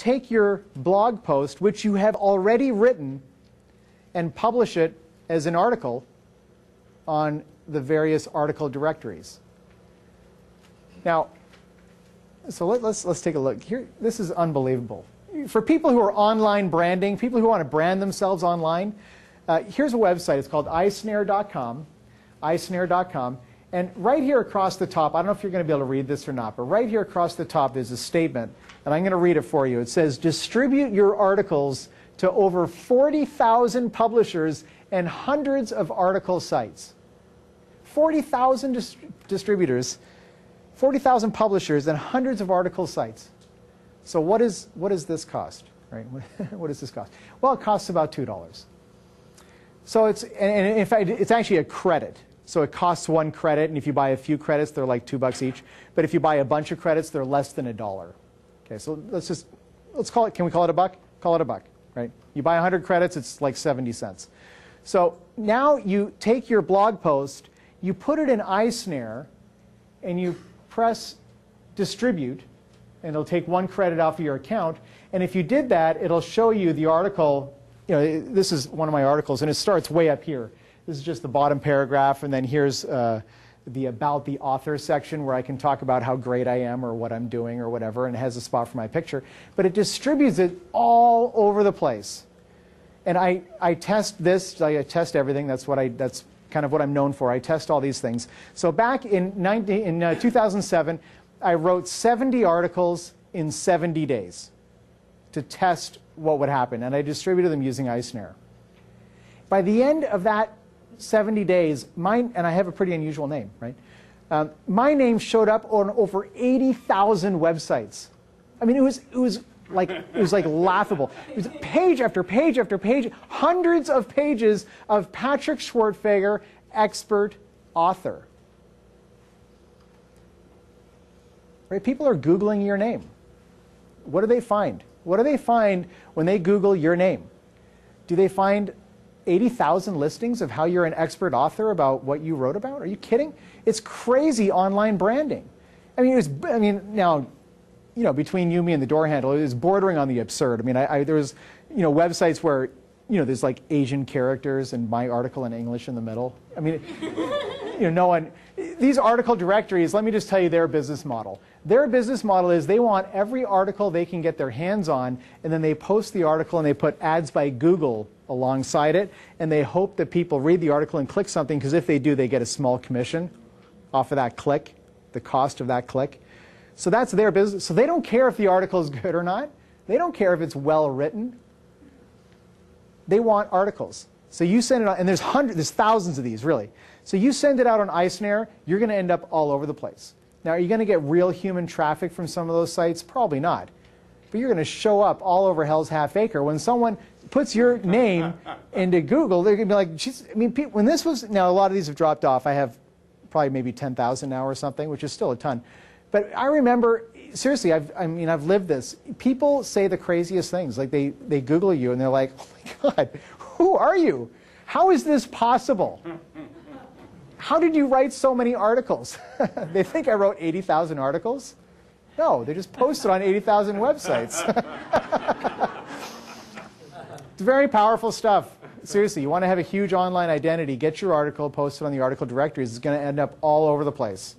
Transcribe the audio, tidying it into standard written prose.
take your blog post, which you have already written, and publish it as an article on the various article directories. Now, so let's take a look. Here, this is unbelievable. For people who are online branding, people who want to brand themselves online, here's a website. It's called iSnare.com, iSnare.com. And right here across the top, I don't know if you're going to be able to read this or not, but right here across the top there's a statement, and I'm going to read it for you. It says, distribute your articles to over 40,000 publishers and hundreds of article sites. 40,000 distributors, 40,000 publishers, and hundreds of article sites. So what does this cost? Right? What does this cost? Well, it costs about $2. So and in fact, it's actually a credit. So it costs 1 credit, and if you buy a few credits, they're like $2 each. But if you buy a bunch of credits, they're less than $1. Okay, so let's call it. Can we call it a buck? Call it a buck, right? You buy 100 credits, it's like 70 cents. So now you take your blog post, you put it in iSnare, and you press distribute, and it'll take 1 credit off of your account. And if you did that, it'll show you the article. You know, this is one of my articles, and it starts way up here. This is just the bottom paragraph, and then here's the about the author section where I can talk about how great I am or what I'm doing or whatever, and it has a spot for my picture. But it distributes it all over the place. And I test this. I test everything. That's kind of what I'm known for. I test all these things. So back in 2007, I wrote 70 articles in 70 days to test what would happen, and I distributed them using iSnare. By the end of that 70 days, and I have a pretty unusual name, right? My name showed up on over 80,000 websites. I mean, it was like laughable. It was page after page after page, hundreds of pages of Patrick Schwerdtfeger, expert author. Right? People are Googling your name. What do they find? What do they find when they Google your name? Do they find 80,000 listings of how you're an expert author about what you wrote about? Are you kidding? It's crazy online branding. I mean, now, you know, between you, me, and the door handle, it was bordering on the absurd. I mean, there was, you know, websites where, you know, there's like Asian characters and my article in English in the middle. I mean, you know, no one. These article directories, let me just tell you their business model. Their business model is they want every article they can get their hands on, and then they post the article and they put ads by Google alongside it, and they hope that people read the article and click something, because if they do, they get a small commission off of that click, the cost of that click. So that's their business. So they don't care if the article is good or not. They don't care if it's well written. They want articles. So you send it out, and there's thousands of these, really. So you send it out on iSnare, you're going to end up all over the place. Now, are you going to get real human traffic from some of those sites? Probably not. But you're going to show up all over Hell's Half Acre. When someone puts your name into Google, they're going to be like, geez, I mean, when this was, now a lot of these have dropped off. I have probably maybe 10,000 now or something, which is still a ton. But I remember, seriously, I've lived this. People say the craziest things. Like they Google you and they're like, oh my God, who are you? How is this possible? How did you write so many articles? They think I wrote 80,000 articles? No, they just posted on 80,000 websites. It's very powerful stuff. Seriously, you want to have a huge online identity, get your article posted on the article directories. It's going to end up all over the place.